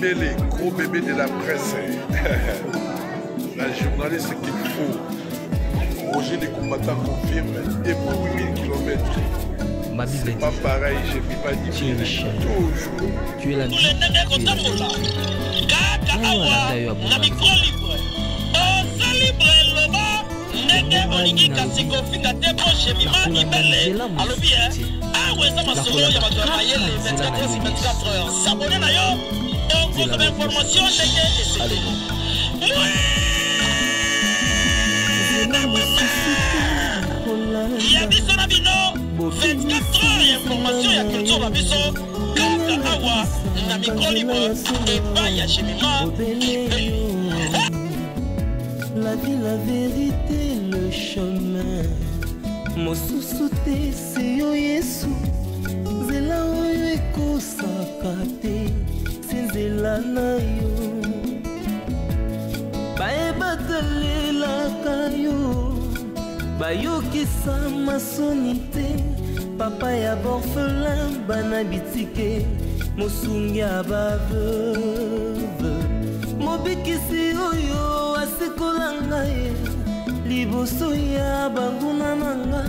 Moumbele, gros bébé de la presse. La journaliste qu'il faut. Roger les combattants confirme et pour 8000 km. C'est pas pareil, je ne peux pas dire toujours. Tu es la vie. Il y a des sonabino, 24 heures d'information, il y a culture la biso, 4 awa, na micro libre, et pas y a chemima. La vie, la vérité, le chemin. Mosusute, c'est yo Yesu. Zela oyo ekosaka te, c'est zela na yo. Baebatelelaka yo. Bayokisa masoni te, papa ya borphelin bana bitike, mosungi ya baveuve. Mobikisi oyo asikola ngai, liboso ya banguna nanga,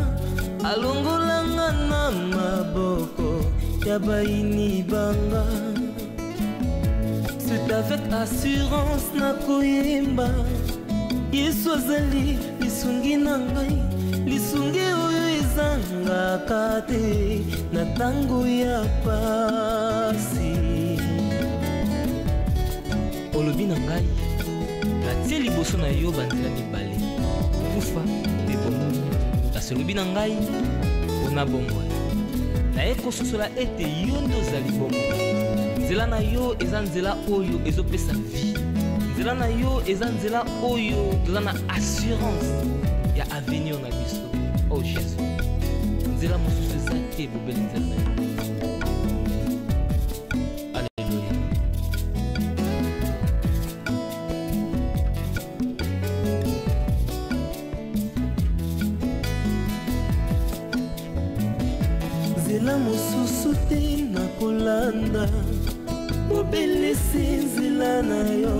alongola nga na maboko ya baini banga. C'est avec assurance nakoyemba, Yesu azali lisungi na ngai, lisungi oyo ezangaka te na tango ya pasi. Olobi na ngai, natie liboso na yo banzela mibale, kufa mpe bomoi. Kasi olobi na ngai, mpona bomoi. Naye kososola ete yo nde ozali bomoi. Nzela na yo eza nzela oyo ezopesa vie. Nzela na yo eza nzela oyo toza na assurance ya avenir na biso. Oh Jésus, nzela mosusu eza te bobeli nzela na yo. Alléluia. Nzela mosusu te nakolanda, bobelisi nzela na yo.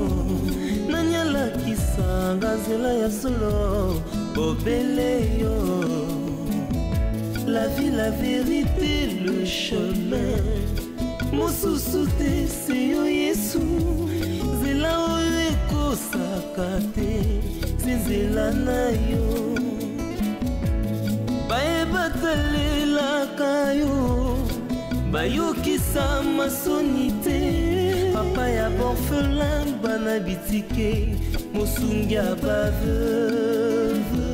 Nanyalakisanga nzela ya solo, bobele yo. La vie, la vérité, le chemin. Mosusu te, c'est yo Yesu. Nzela oyo ekosaka te, c'est nzela na yo. Baebatelelaka yo, bayokisa masoni te, papa ya borphelin bana bitike, mosungi ya baveuve.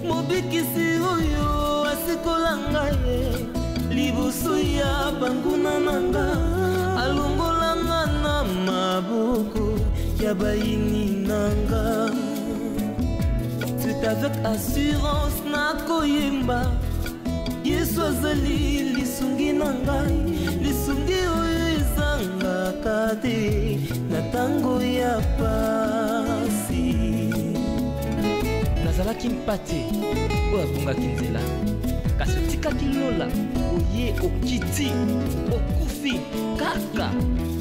Mobikisi oyo asikola ngai, liboso ya banguna nanga, alongola nga na maboko ya baini nanga. C'est avec assurance nakoyemba, Yesu azali lisungi na ngai, lisungi oyo ezangaka te na tango ya pasi. Nazalaki mpate oyo abungaki nzela, kasi otikaki lola oye okiti okufi kaka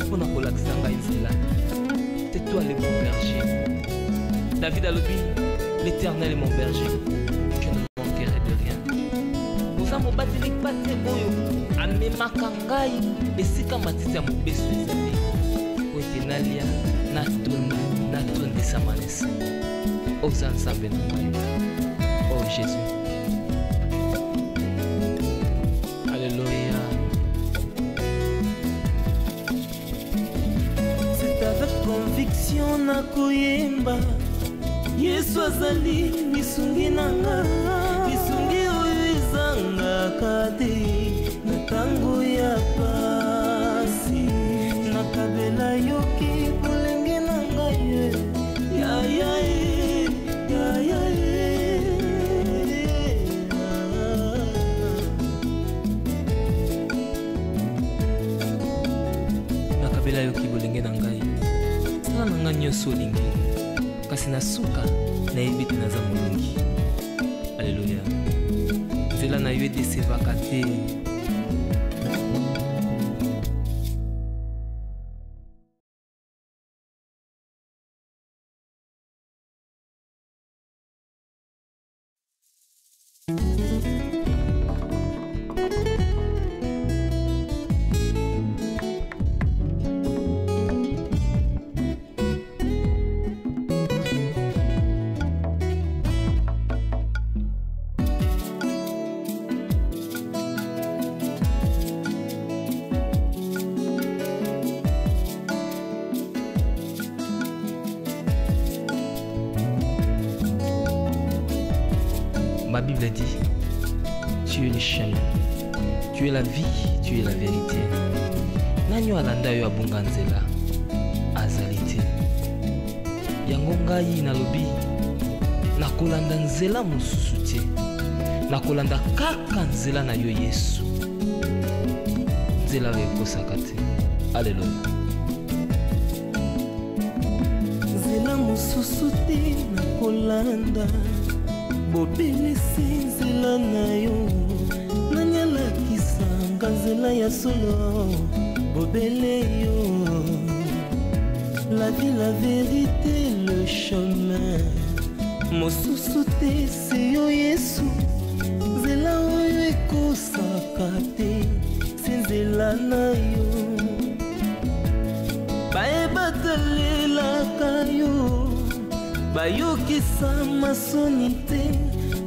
mpona kolakisa ngai nzela. C'est toi le bon berger. David alobi, l'Éternel est mon berger, je ne manquerai de rien. Oza mobateli pate oyo amemaka ngai esika matiti ya mobeso ezali, po ete nalia natondisa manesa. Oza nzambe na ngai. Oh Jésus. Alléluia. C'est avec conviction nakoyemba, Yesu azali lisungi na nga, lisungi oyo ezangaka te na tango ya pasi. Nakabela yoki bolenge na ngai, ya ya ya ya nakabela yoki bolenge na ngai, sala na ngai nyonso olingi, kasi na suka nayebi te naza molongi. Alléluia. Nzela na yo edesevaka te. Ma Bible dit, tu es le chemin, tu es la vie, tu es la vérité. Nanyo alanda yo abunga nzela azali te. Yango ngai nalobi nakolanda nzela mosusu te. Nakolanda kaka nzela na yo Yesu. Nzela oyo ekosaka te. Alleluya. Nzela mosusu te nakolanda, bobelisi nzela na yo. Nani alakisanga nzela ya solo, bobele yo. La vie, la vérité, le chemin, mosusu te se yo Yesu. Nzela oyo ekosaka te, se nzela na yo. Bayebatalelaka yo, bayokisa masoni te.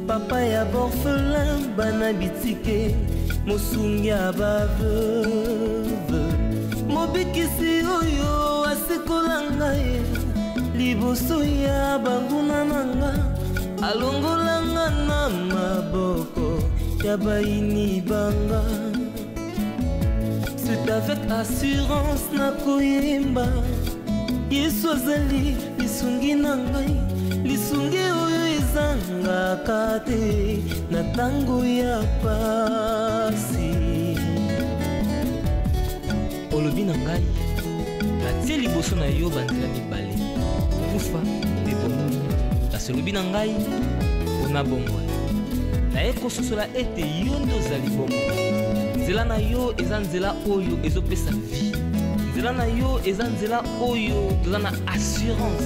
Papa ya borphelin bana bitike, mosungi ya baveuve. Mobikisi oyo asikola ngai, liboso ya banguna nanga. Alongolanga na maboko ya baini banga. C'est avec assurance nakoyemba, Yesu azali lisungi na ngai. Lisungi oyo ezangaka te na tango ya pasi. Olobi na ngai natie liboso na yo banzela mibale, kufa mpe bomoi. Kasi olobi na ngai mpona bomoi, naye kososola ete yo nde ozali bomoi. Nzela na yo eza nzela oyo ezopesa vie. Nzela na yo eza nzela oyo toza na assurance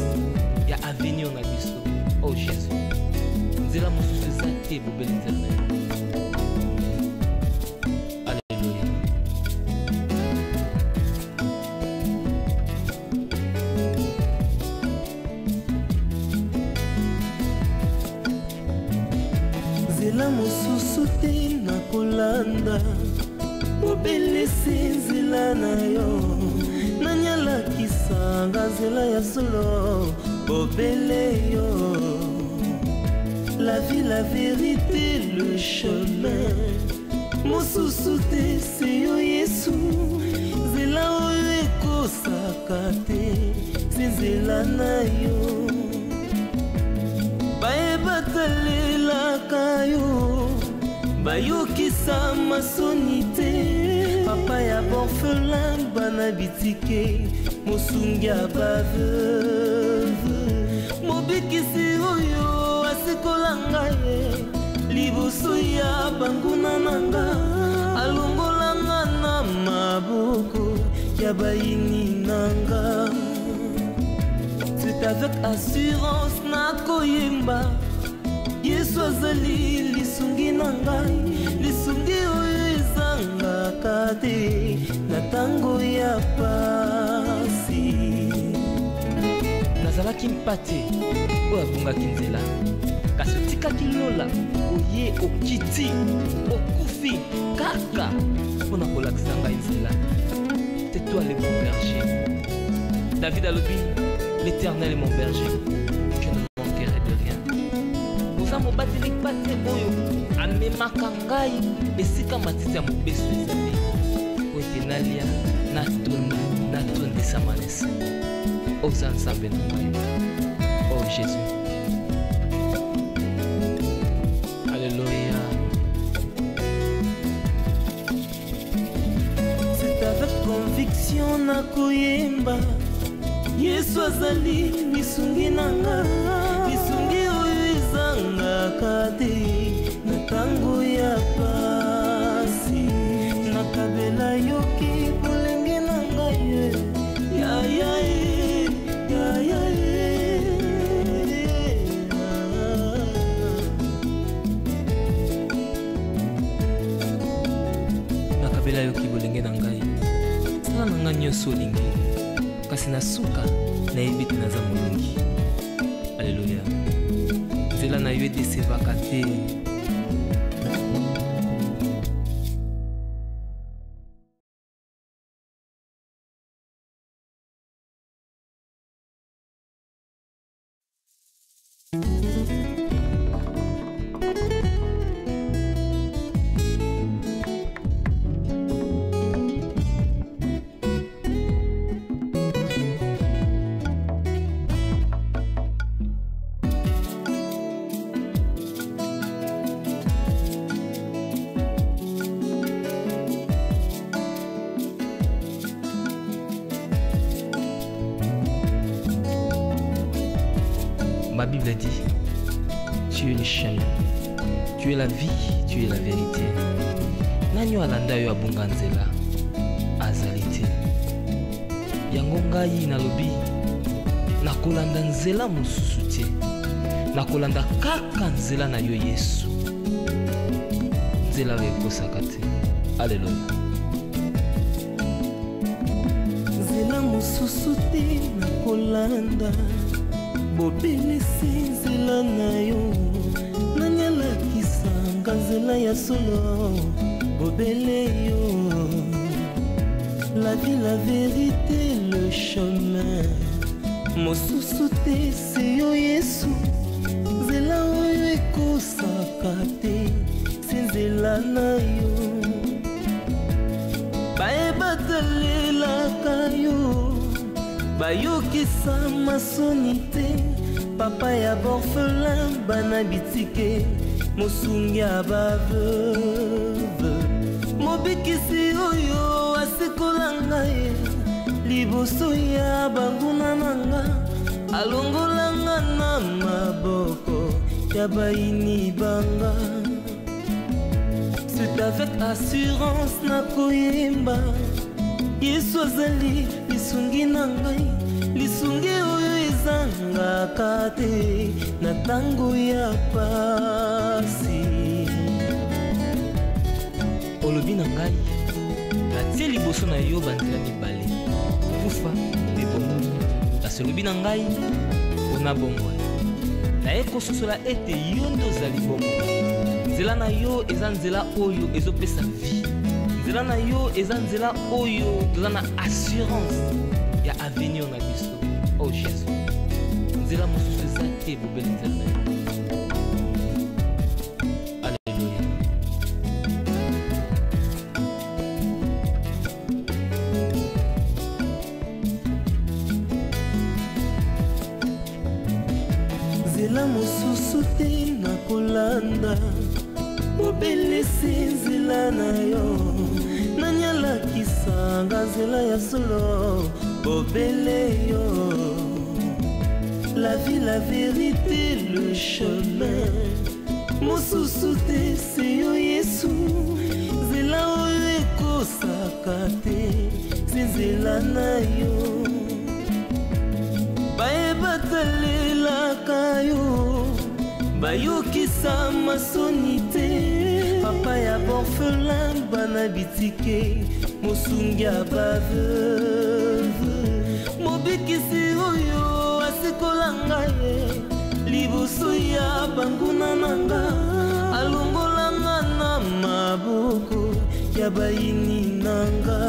ya avenir na biso. Oh Jésus, nzela mosusu eza te, bobeli nzela na yo. Alleluya. Nzela mosusu te nakolanda, bobelisi nzela na yo. Nani alakisanga nzela ya solo, bobele yo. La vie, la vérité, le chemin, mosusu te se yo Yesu. Nzela oyo ekosaka te, se nzela na yo. Bayebatalelaka yo, bayokisa masoni te. Papa ya borphelin bana bitike, mosungi ya baveuve. Mobikisi oyo asikola ngai, liboso ya banguna nanga. Alongolanga na maboko ya baini nanga. C'est avec assurance nakoyemba, Yesu azali lisungi na ngai. Lisungi oyo ezangaka te na tango ya pasi. Nazalaki mpate oyo abungaki nzela, kasi otikaki lola oye okiti okufi kaka mpona kolakisa ngai nzela. C'est toi le bon berger. David alobi, l'Éternel est mon berger, je ne manquerai de rien. Oza mobateli pate oyo amemaka ngai esika matiti ya mobeso ezali, po ete nalia natondisama na se. Oza nzambe na ngai. Oh Jésus. Alléluia. C'est avec conviction nakoyemba, Yesu azali lisungi na nga. Lisungi oyo ezangaka te na tango ya pasi. Nakabela yoki bolenge na ngai, ya ya ya ya. Nakabela yoki bolenge na ngai, sala na ngai nyonso olingi, kasi na suka nayebi te naza molongi. Alleluya. Nzela na yo edesevaka te. Bible dit, tu es le chemin, tu es la vie, tu es la vérité. Nanyo alanda yo abunga nzela azali te. Yango ngai nalobi nakolanda nzela mosusu te. Nakolanda kaka nzela na yo Yesu. Nzela oyo ekosaka te. Alleluya. Nzela mosusu te nakolanda, bobelisi nzela na yo. Nani alakisanga nzela ya solo, bobele yo. La vie, la vérité, le chemin. Mosusu te se yo Yesu. Nzela oyo ekosaka te, se nzela na yo. Bayebatalelaka yo, bayokisa masoni te. Papa ya borphelin bana bitike, mosungi ya baveuve. Mobikisi oyo asikola ngai, liboso ya banguna nanga. Alongola nga na maboko ya baini banga. C'est avec assurance nakoyemba, Yesu azali lisungi na ngai. Lisungi oyo ezangaka te na tango ya pasi. Olobi na ngai natie liboso na yo banzela mibale, kufa mpe bomoi. Kasi olobi na ngai mpona bomoi, naye kososola ete yo nde ozali bomoi. Nzela na yo eza nzela oyo ezopesa vie. Nzela na yo eza nzela oyo toza na assurance ya avenir na biso. Oh Jésus, nzela mosusu eza te bobeli nzela na yo. Alléluia. Nzela mosusu te nakolanda, bobelisi nzela na yo. Nani alakisanga nzela ya solo, bobele yo. La vie, la vérité, le chemin. Mosusu te se yo Yesu. Nzela oyo ekosaka te, se nzela na yo. Bayebatalelaka yo, bayokisa masoni te. Papa ya borphelin bana bitike, mosungi ya baveuve. Mobikisi oyo asikola ngai, liboso ya banguna nanga. Alongola nga na maboko ya baini nanga.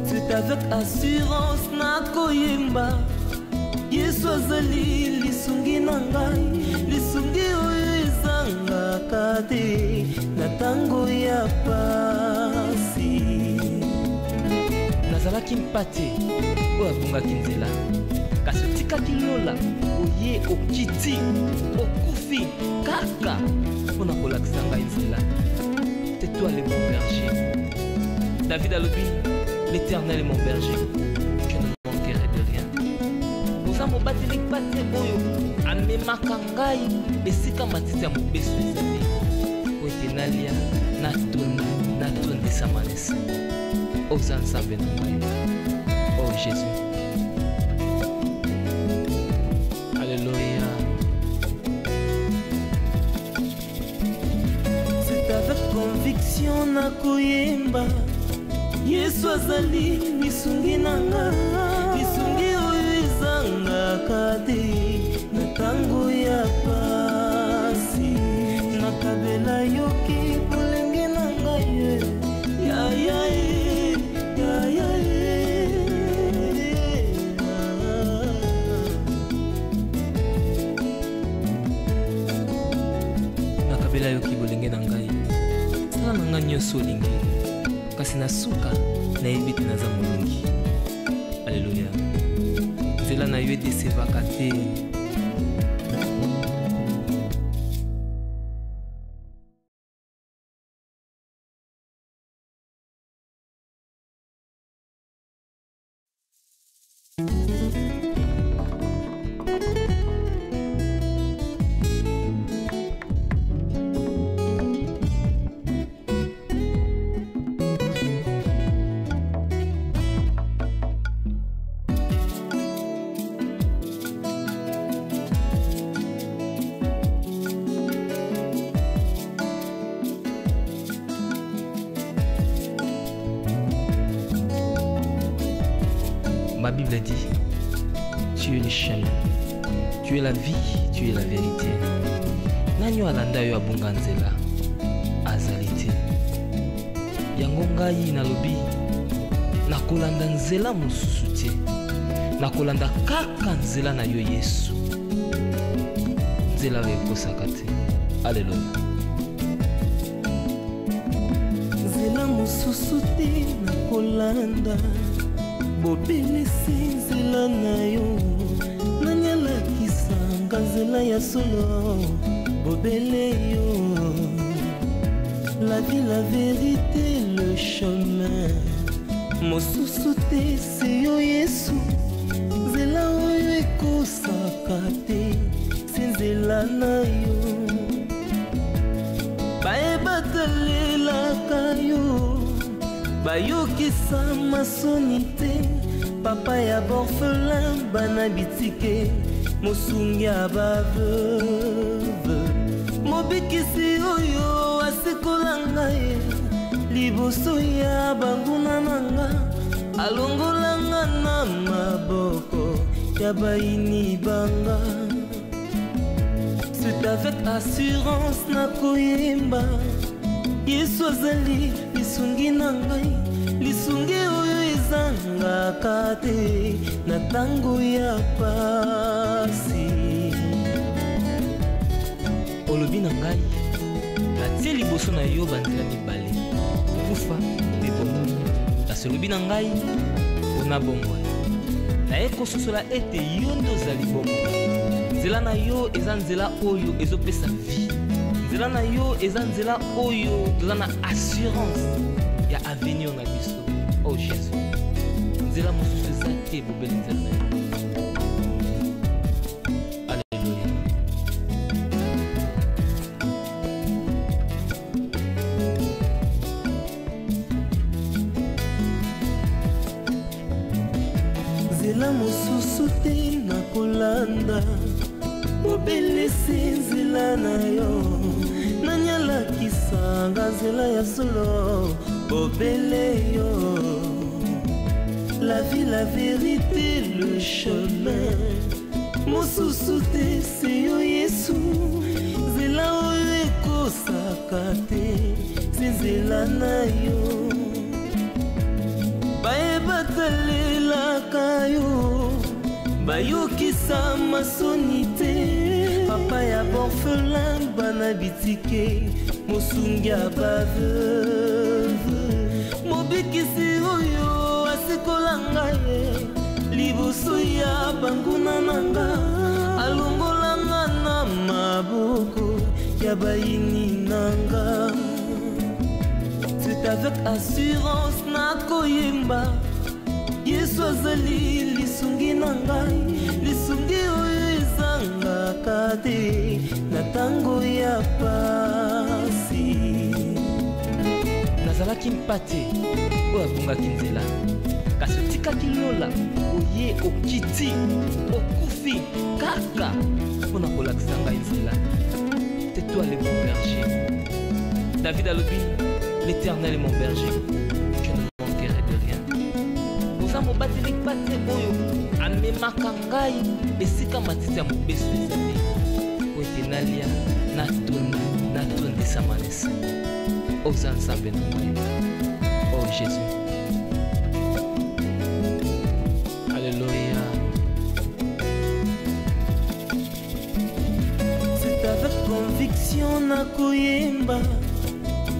C'est avec assurance nakoyemba, Yesu azali lisungi na ngai. Lisungi oyo ezangaka te na tango ya pasi. Nazalaki mpate oyo abungaki nzela, kasi otikaki lola oye okiti okufi kaka mpona kolakisa ngai nzela. C'est toi le bon berger. David alobi, l'Éternel est mon berger, je ne manquerai de rien. Oza mobateli pate oyo amemaka ngai esika matiti ya mobeso ezali. Po ete nalia natonda natondisa manesa. Oza nzambe na ngai. Oh Jésus. Alléluia. C'est avec conviction nakoyemba, Yesu azali lisungi nanga. Lisungi oyo ezangaka te na tango ya pasi. Nakabela yoki bolenge na ngai, ya ya ya ya nakabela yoki bolenge na ngai, sala na ngai nyonso olingi, kasi na suka nayebi te naza molongi. Alléluia. Nzela na yo edesevaka te. Ma Bible dit, tu es le chemin, tu es la vie, tu es la vérité. Nanyo alanda yo abunga nzela azali te. Yango ngai nalobi nakolanda nzela mosusu te. Nakolanda kaka nzela na yo Yesu. Nzela oyo ekosaka te. Alleluya. Nzela mosusu te nakolanda, bobelisi nzela na yo. Nanyalakisanga nzela ya solo, bobele yo. La vie, la vérité, le chemin. Mosusu te se yo Yesu. Nzela oyo ekosaka te, se nzela na yo. Bayebatalelaka yo, bayokisa masoni te. Papa ya borphelin bana bitike, mosungi ya baveuve. Mobikisi oyo asikola ngai, liboso ya banguna nanga. Alongolanga na maboko ya baini banga. C'est avec assurance nakoyemba, Yesu azali lisungi na ngai. Lisungi oyo ezangaka te na tango ya pasi. Olobi na ngai natie liboso na yo banzela mibale, kufa mpe bomoi. Kasi olobi na ngai mpona bomoi, naye kososola ete yo nde ozali bomoi. Nzela na yo eza nzela oyo ezopesa vie. Nzela na yo eza nzela oyo toza na assurance ya avenir na biso. Oh Jésus, nzela mosusu eza te, bobeli nzela na yo. Alleluya. Nzela mosusu te nakolanda, bobelisi nzela na yo. Nanyalakisanga nzela ya solo, bobele yo. La vie, la vérité, le chemin. Mosusu te se yo Yesu. Nzela oyo ekosaka te, se nzela na yo. Bayebatalelaka yo, bayokisa masoni te. Papa ya borphelin bana bitike, mosungi ya baveuve. Mobikisi oyo asikola ngai, liboso ya banguna nanga. Alongolanga na maboko ya baini nanga. C'est avec assurance nakoyemba, Yesu azali lisungi na ngai. Lisungi oyo ezangaka te na tango ya pasi. Nazalaki mpate oyo abungaki nzela, kasi otikaki lola oye okiti okufi kaka mpona kolakisa ngai nzela. C'est toi le bon berger. David alobi, l'Éternel est mon berger, je ne manquerai de rien. Oza mobateli pate oyo amemaka ngai esika matiti ya mobeso ezali, po ete nalia natondisa manesa. Oza nzambe na ngai. Oh Jésus. Alléluia. C'est avec conviction nakoyemba,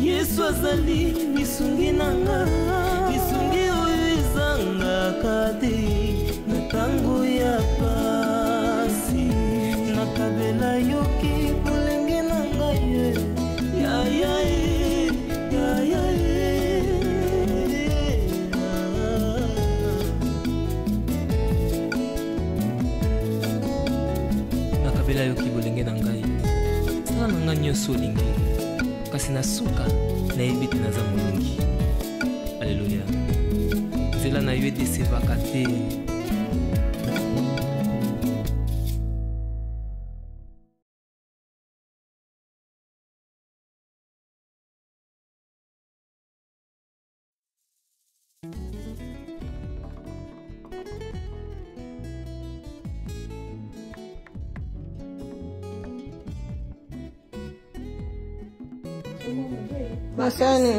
Yesu azali lisungi na nga. Lisungi oyo ezangaka te na tango ya pasi. Nakabela yoki bolenge na ngai, ya ya ya ya nakabela yoki bolenge na ngai, sala na ngai nyonso olingi, kasi na suka nayebi te naza molongi. Alleluya. Nzela na yo edesevaka te. Masani.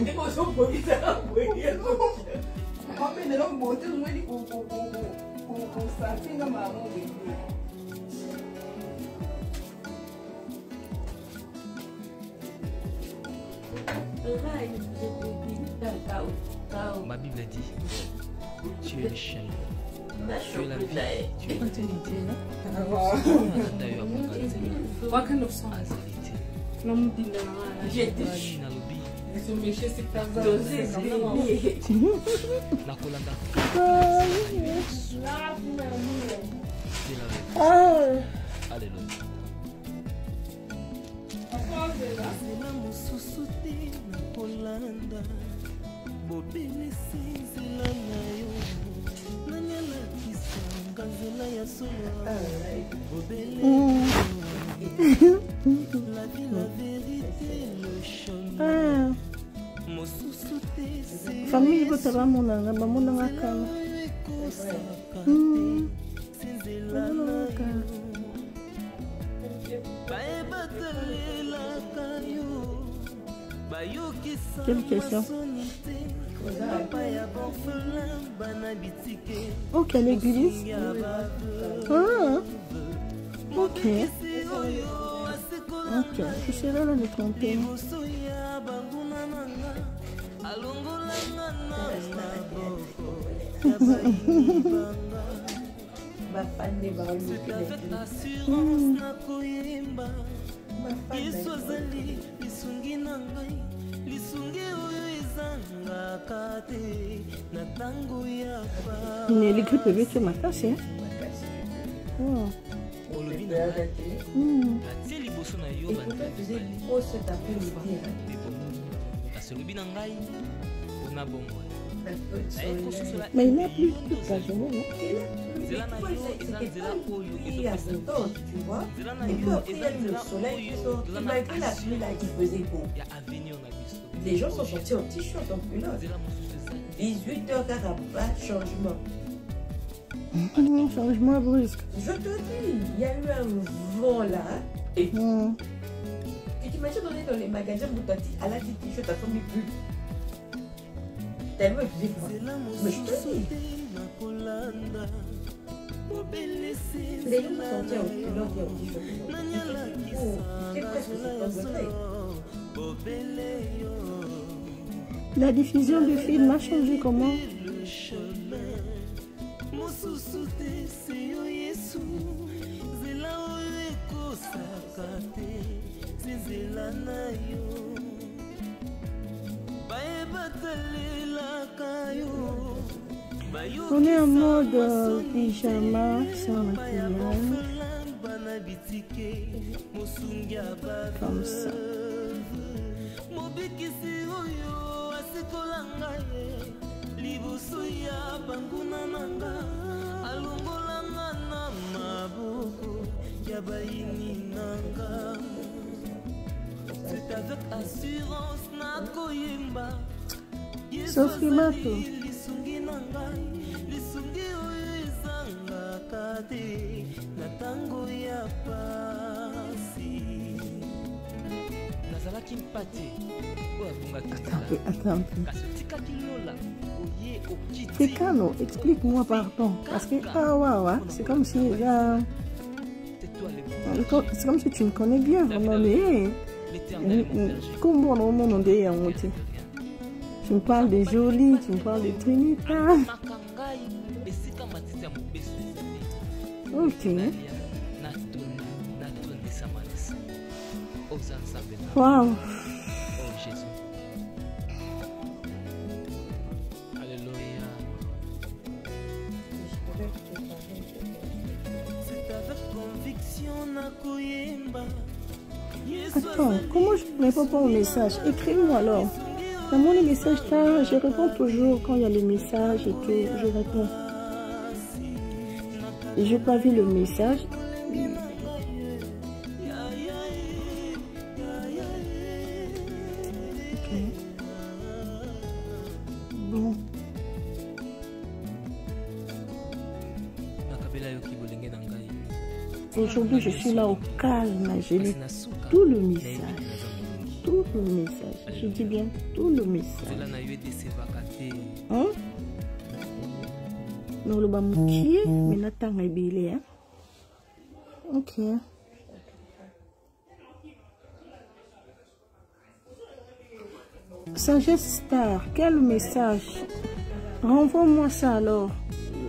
Ma Bible dit, tu es le chemin, tu es la vie, tu es l'éternité. Famille botaba monanga bamonanga kana. Quelle question? Ok, l'église. Ah, ok. Ok, je serai là le 31. Mais les grippes peuvent être makasi. Mais il n'a plus toute la journée, Tu vois, et puis après il y a eu le soleil qui sort, malgré la pluie là qui faisait beau. Les gens sont sortis en t-shirt, en culotte. 18h40, changement. Changement brusque. Je te dis, il y a eu un vent là. Et tu t'imagines, on est dans les magasins où tu as dit, à la petite t-shirt, tu as tombé plus. Tellement il faisait froid. Mais je te dis. Les gens sont sortis en culotte et en t-shirt. C'est presque 50 degrés. La diffusion du film a changé comment? On est en mode pyjama sans maquillage. Comme ça. Sophie Mato. Attends. C'est Kano, explique-moi pardon. Parce que c'est comme si c'est comme si tu me connais bien vraiment. Comment on monde est en moitié. Tu me parles de Jolie, tu me parles de Trinita. Ok. Wow. Attends, comment je ne réponds pas au message? Écris-moi alors. Dans mon message, je réponds toujours quand il y a les messages et tout, je réponds. Et je n'ai pas vu le message. Ok. Bon. Aujourd'hui, je suis là au calme. Je lis tout le message. Tout tout le message. Je dis bien tout le message. Hein? Non, le bas moukier, mais n'attends pas billet. Ok. Sagesse Star, quel message? Renvoie-moi ça alors.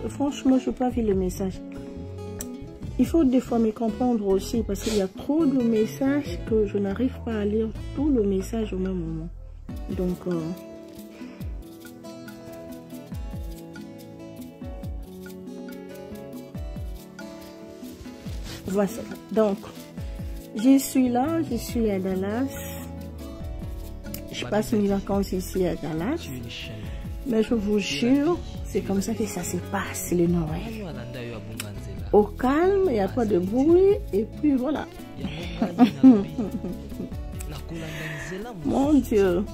Franchement, je n'ai pas vu le message. Il faut des fois me comprendre aussi parce qu'il y a trop de messages que je n'arrive pas à lire tout le message au même moment. Donc, voilà. Donc, je suis là, je suis à Dallas. Je passe mes vacances ici à Dallas. Mais je vous jure, c'est comme ça que ça se passe, le Noël. Au calme, il n'y a pas de bruit, et puis voilà. Mon Dieu.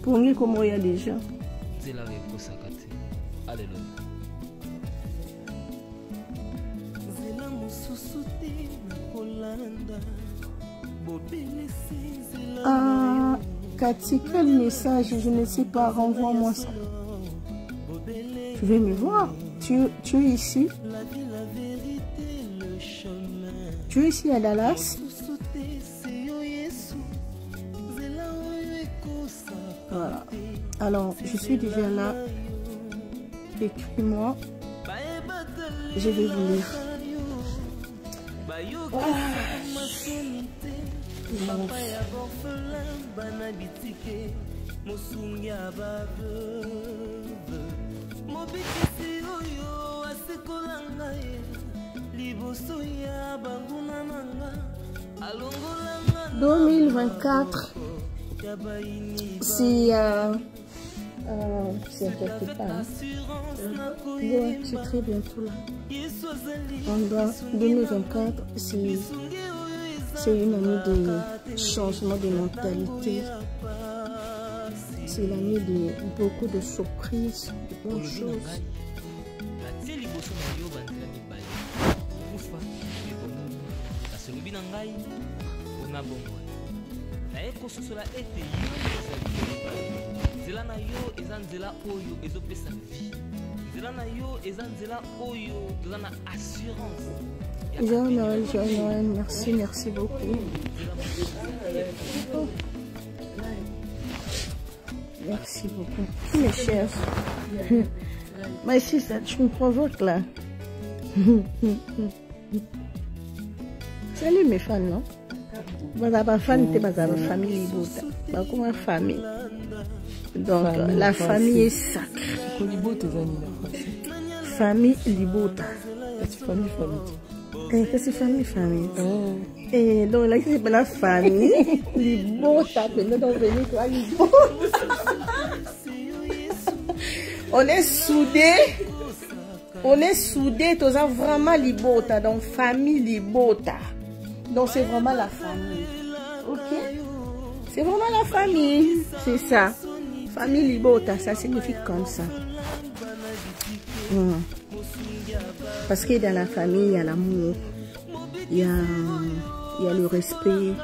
Pour nous, comment il y a déjà? Ah, Cathy, quel message? Je ne sais pas, renvoie-moi ça. Tu veux me voir? Tu es ici? Tu es ici à Dallas? Voilà. Alors, je suis déjà là. Écris-moi. Je vais vous lire. « 2024, c'est quelque part. Hein. Ouais, c'est très bientôt là. 2024, c'est une année de changement de mentalité. C'est l'année de beaucoup de surprises, de bonnes choses. Joyeux Noël, merci beaucoup. Merci beaucoup. Mes chers. Mais si ça, tu me provoques là. Salut mes fans, non? Ma fan, t'es ma famille Libota. Comment famille? Donc la famille est sacrée. Famille Libota. Qu'est-ce que c'est famille? Et donc là, c'est la famille Libota. On est soudés, tous vraiment Libota. Donc famille Libota. Donc c'est vraiment la famille. Ok? C'est vraiment la famille. C'est ça. Famille Libota, ça signifie comme ça. Parce que dans la famille, il y a l'amour, il y a le respect,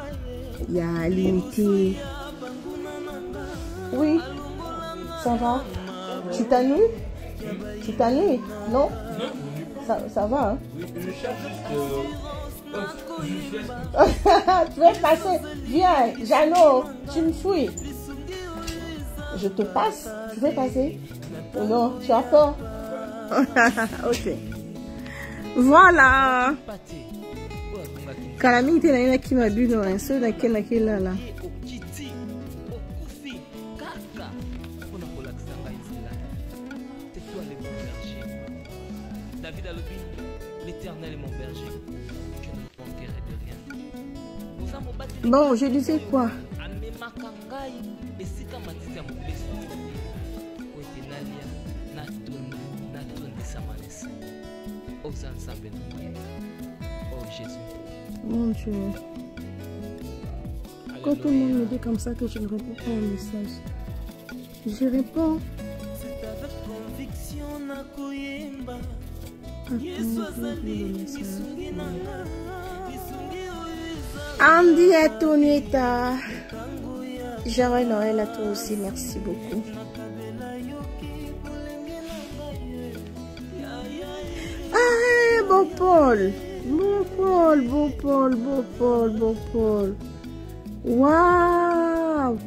il y a l'unité. Oui, ça va. Tu t'ennuies? Tu t'ennuies? Non? Ça va, hein? Tu veux passer? Viens, Jeannot, tu me fouilles. Je te passe. Tu veux passer? Non, tu as peur? Ok. Voilà. Kalami était là qui m'a bu dans un seul laquelle là. David a le but, l'Éternel est mon berger. Je ne manquerai de rien. Bon, je disais quoi? Oh Jésus. Mon Dieu. Quand tout le monde me dit comme ça que je ne réponds pas au message, je réponds. C'est avec conviction na koyemba. Andy Antonietta. Joyeux Noël à toi aussi, merci beaucoup. Ah, bon Paul. Bon Paul, bon Paul, bon Paul, bon Paul. Waouh!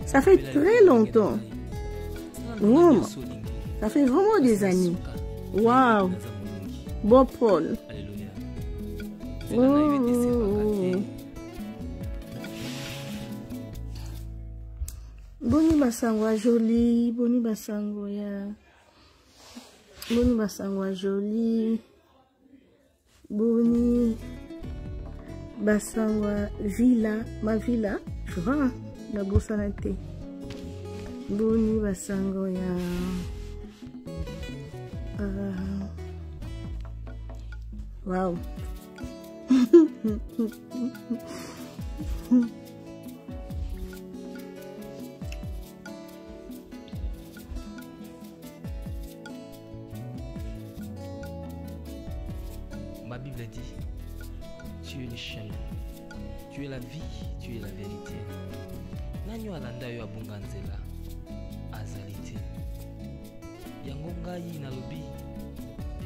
Ça fait très longtemps. Vraiment. Ça fait vraiment des années. Waouh! Bon Paul. Oh. Boni basangwa joli, boni basango ya. Boni basangwa joli. Boni basangwa villa, ma villa, tu vois, la bossanate. Boni basango ya. Wow. Ma Bible dit, tu es le chemin, tu es la vie, tu es la vérité. Nanyo alanda yo abunga nzela azalite. Yango ngai nalobi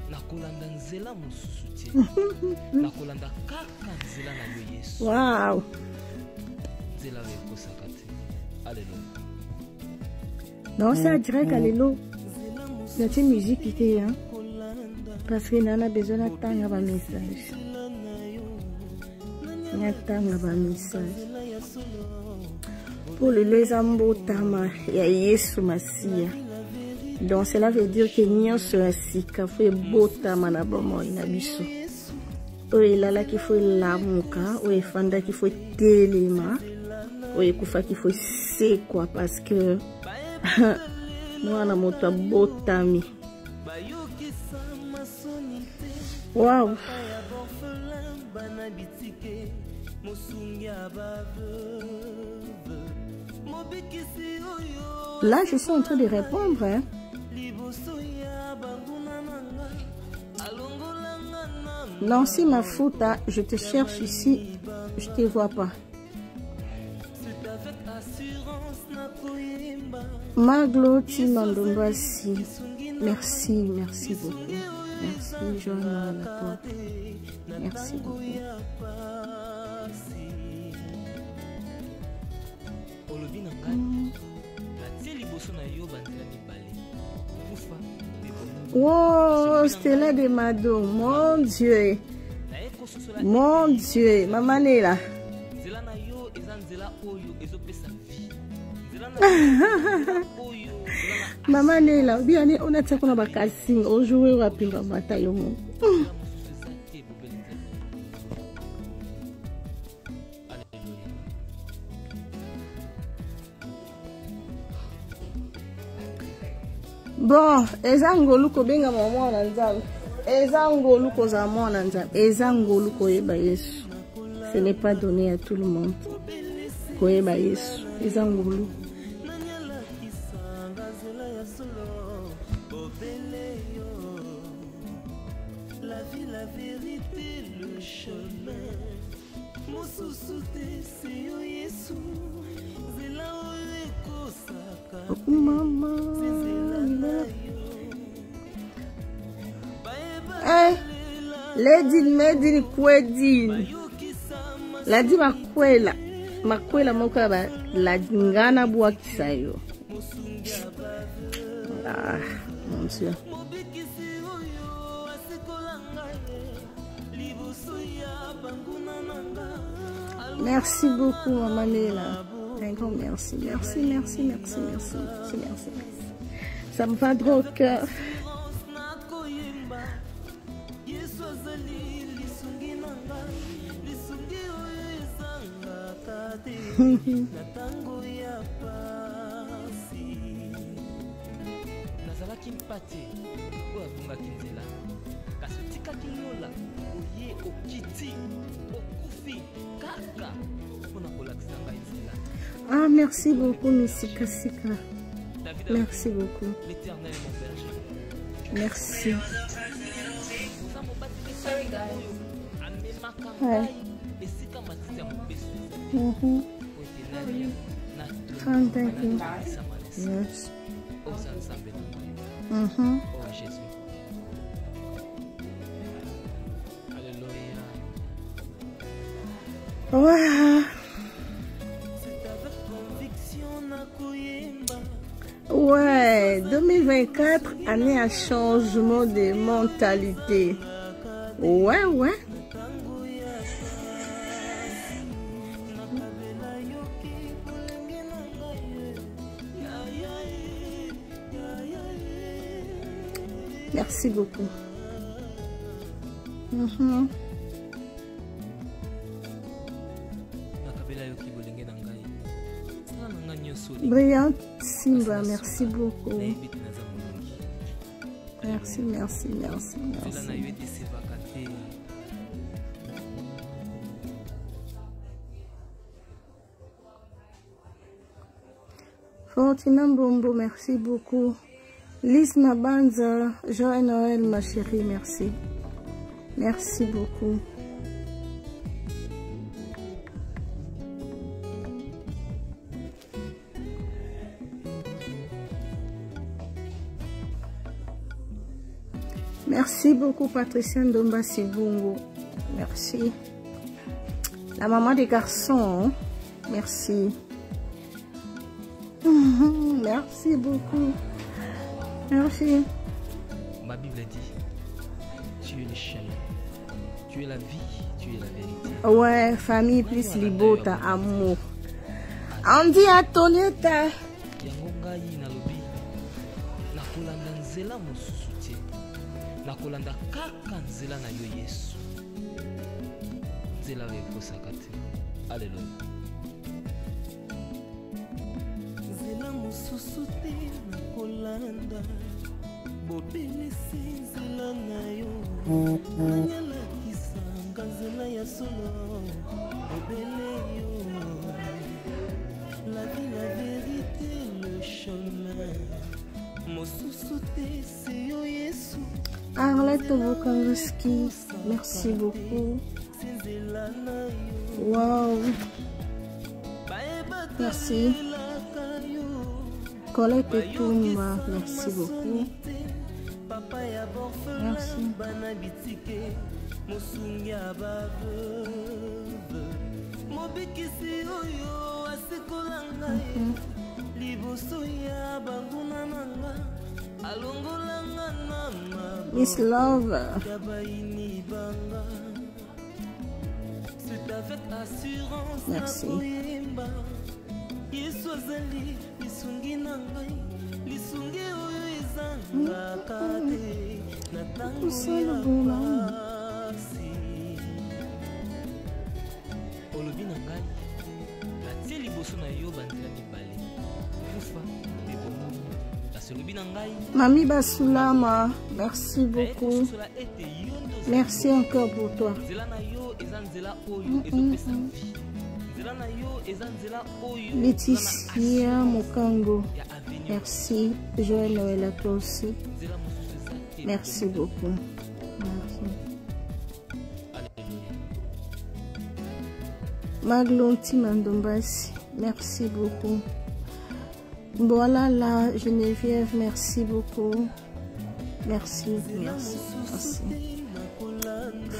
nakolanda nzela mosusu te. Nakolanda kaka nzela na yo Yesu. Wow. Nzela yo ekosaka te. Alléluia. Non, ça dirait qu'alléluia. Il y a une musique qui était, hein. Parce que nana besoin d'attendre un message. D'attendre un message. Pour le lezambo tama ya Yesu Masia. Donc cela veut dire que nyonso asika faut botama na bomo na biso. Oye lala qu'il faut lamuka, oye fanda qu'il faut telema, oye kufa qu'il faut c'est quoi parce que mwana moto botami. Wow. Là, je suis en train de répondre. Hein. Nancy Mafuta, je te cherche ici, je te vois pas. Maglo Timandombasi, merci, merci beaucoup. Merci, Joël, à toi. Merci beaucoup. Wow, Stella de Mado, mon Dieu. Mon Dieu, maman est là. Maman est là. Bien, on a dit qu'on a pas on joue rapidement bataille au monde. Bon, ezangolu ko benga mama na nzambe. Ezangolu ko za mwana nzambe. Ezangolu ko yeba Yesu. Ce n'est pas donné à tout le monde. Ko yeba Yesu. Ezangolu. La vie, la vérité, le chemin. Mon sous-souté, c'est Yesu. C'est là où est Maman. Eh, Lady Medini Kwedin. La di makwela moka ba la ngana bua kisayo. Ah, mon Dieu. Merci beaucoup, Maman Léla. Un grand merci, merci, merci, merci, merci, merci, merci. Ça me va droit au cœur. Nazalaki mpate oyo abungaki nzela kasi otikaki lola oye okiti okufi kaka mpona kolakisa ngai nzela. Ah, merci beaucoup, Missika Sika. Merci beaucoup. L'Éternel est mon berger. Merci. Sorry guys. Ouais. 35 000. Yes. Oh Jésus. Alléluia. Voilà. Ouais, 2024, année à changement de mentalité. Ouais, ouais. Merci beaucoup. Brillante Simba, merci beaucoup. Merci, merci, merci, merci. Fortina Mbombo, merci beaucoup. Lise Mabanza, Joël Noël, ma chérie, merci. Merci beaucoup. Merci beaucoup, Patricia Ndomba Sibungo. Merci. La maman des garçons, merci. Merci beaucoup. Merci. Ma Bible dit, tu es le chemin, tu es la vie, tu es la vérité. Ouais, famille plus libota, amour. Andy Antonieta. Yangonga yi na lobi, na kolanda nzela mosusu te, na kolanda kaka nzela na yo Yesu. Nzela ekosaka te. Alléluia. Nzela mosusu te na kolanda, bobelisi nzela na yo. Nanyalakisanga nzela ya solo, bobele yo. La vie, la vérité, le chemin. Mosusu te c'est yo Yesu. Arlette Vokanowski, merci beaucoup. Wow. Merci. Colette Toumba, merci beaucoup. Merci. Miss Love. Merci. Olobi na ngai, natie liboso na yo banzela mibale, kufa mpe bomoi. Kasi olobi na ngai, Mami Basulama, merci beaucoup. Merci encore pour toi. nzela na yo eza nzela oyo ezopesa vie. Nzela na yo eza nzela oyo Laetitia Mokango, ya avenir. merci. Joël Noël à toi aussi. Nzela mosusu eza te. Merci beaucoup. Merci. Alléluia. Maglonti Mandombasi, merci beaucoup. Voilà la Geneviève, merci beaucoup. Merci, merci, merci.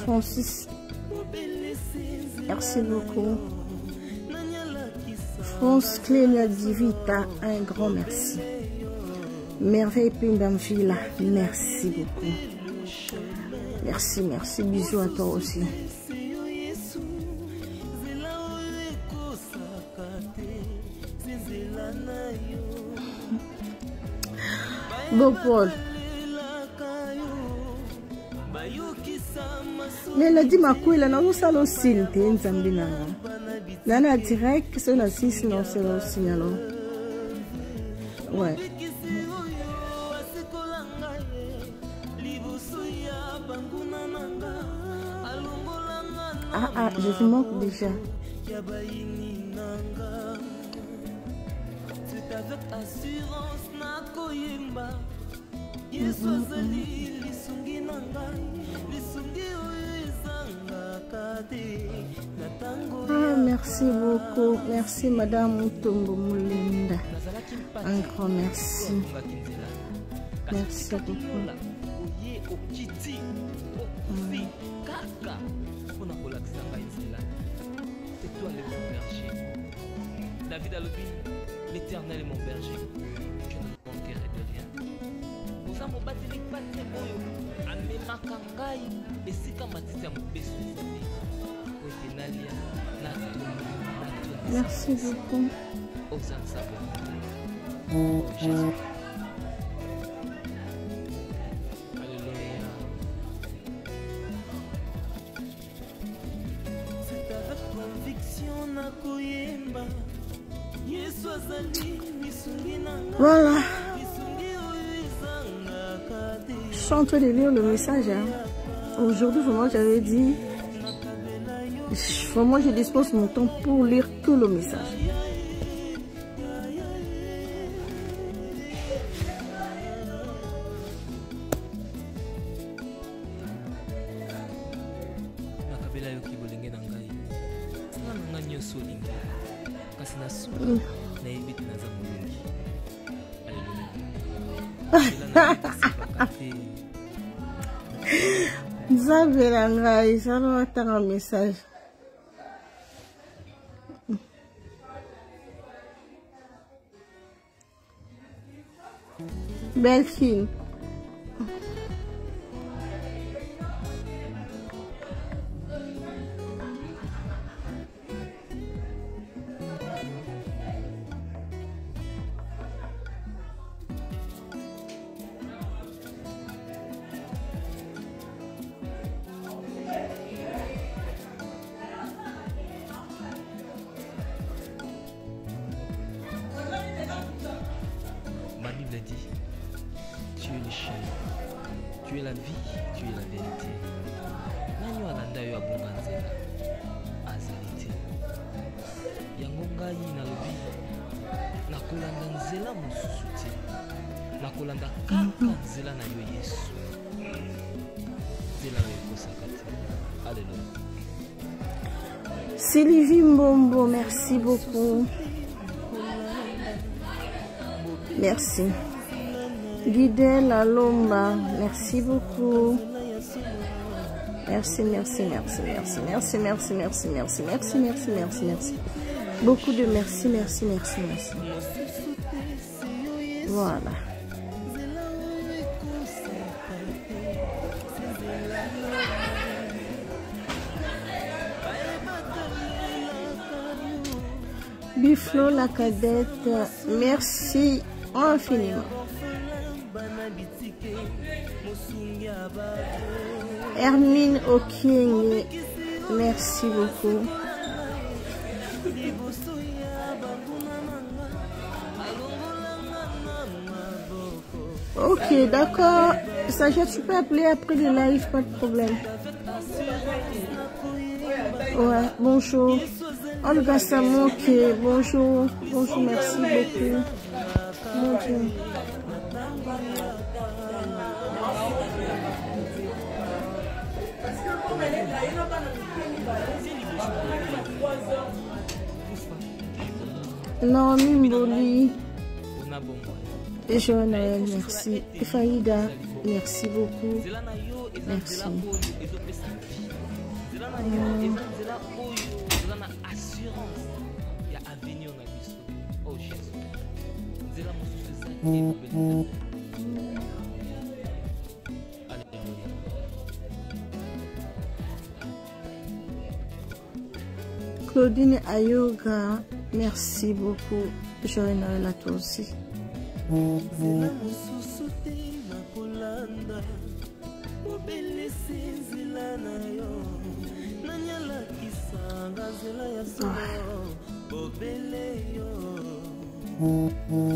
Francis, merci beaucoup. France Clélia Divita, un grand merci. Merveille Pindamvila, merci beaucoup. Merci, merci, bisous à toi aussi. Bon Paul. Lela di makwela na usalo sinte nzambi na. Nana direct sur la 6 non c'est le signal. Ouais. Ah, je vous manque déjà. Ah, merci beaucoup. Merci Madame Mutombo Moulinda. Un grand merci. Merci beaucoup. C'est toi le bon berger. David Alobi, l'Éternel est mon berger. Je ne manquerai de rien. Vous avez battu les pattes boyo. Ame makangai. Et si comme matite à mon beso. Merci beaucoup. Oh Jésus. Voilà. Je suis en train de lire le message. Aujourd'hui, vraiment, j'avais dit, vraiment, je dispose mon temps pour lire tout le message. Zaberangai, ça doit être un message. Belle fille. Ma Bible dit, tu es le chemin, tu es la vie, tu es la vérité. Nani alanda yo abunga nzela azalite. Yango ngai nalobi nakolanda nzela mosusu te. Nakolanda kaka nzela na yo Yesu. Nzela oyo ekosaka te. Alléluia. Sylvie Mbombo, merci beaucoup. Merci. Guidel Alomba, merci beaucoup. Merci, merci, merci, merci, merci, merci, merci, merci, merci, merci, merci, merci. Beaucoup de merci, merci, merci, merci. Voilà. Biflo la cadette, merci infiniment. Hermine Oking, merci beaucoup. Ok, d'accord. Sagette, tu peux appeler après le live, pas de problème. Ouais, bonjour. Olga Samoke, bonjour. Bonjour, merci beaucoup. Mon Dieu. Non, Mimboli. Joël, merci. Faïda, merci beaucoup. Merci. Claudine Ayoga, merci beaucoup. Joël Noël à toi aussi.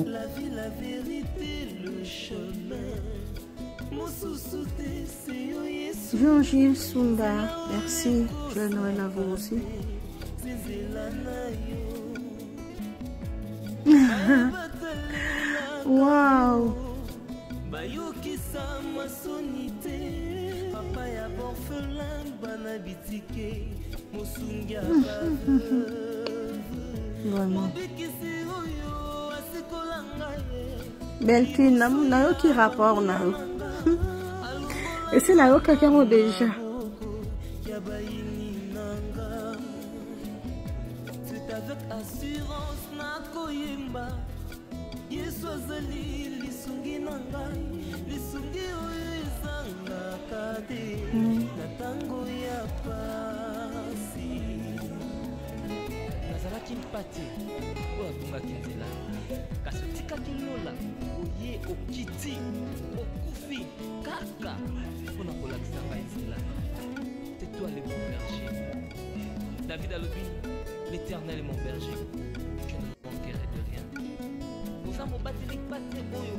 La vie, la vérité, le chemin. Jean-Gilles Sunda, merci. Je Noël à vous aussi. Wow. Vraiment. Beltine, n'a qui rapport n'a. Et c'est là où quelqu'un déjà. C'est avec assurance na koyemba. Yesu azali lisungi na ngai, lisungi oyo ezangaka te na tango ya pasi. Nazalaki mpate oyo abungaki nzela kasi otikaki lola oye okiti okufi kaka mpona kolakisa ngai nzela. C'est toi le bon berger. David alobi, l'Éternel est mon berger, je ne manquerai de rien. Oza mobateli pate oyo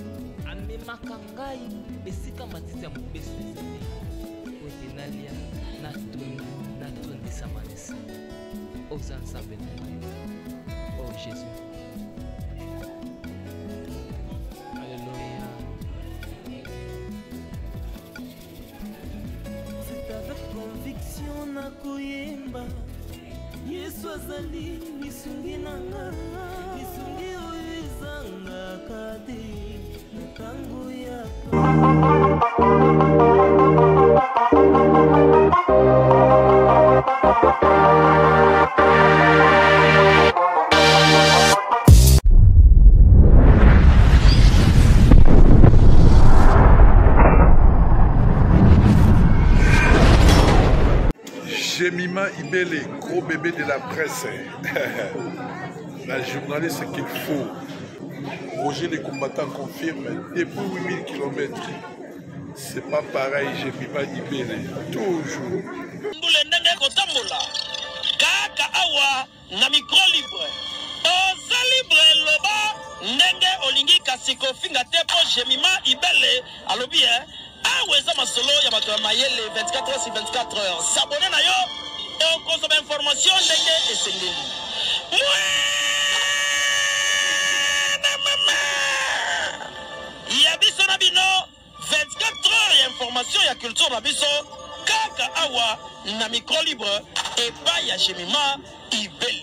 amemaka ngai esika matiti ya mobeso ezali po ete nalia natondisa manesa. Oza nzambe na ngai. Oh Jésus. Alléluia. C'est avec conviction na koyemba. Yesu azali lisungi na nga, lisungi oyo ezangaka te na tango ya Jemima Ibele, gros bébé de la presse. La journaliste qu'il faut. Roger les combattants confirme, depuis 8000 km. C'est pas pareil, Jemima Ibele. Toujours. Kaka awa na micro libre. Oza libre loba ndenge olingi kasiko finga tepo Jemima Ibele alobi aweza masolo ya bato ya mayele 24 heures sur 24 heures. S'abonner na yo okozoma information ndenge esengeli. Ya biso na bino 24 heures ya information ya culture na biso kaka awa na micro libre epai ya Jemima Ibele.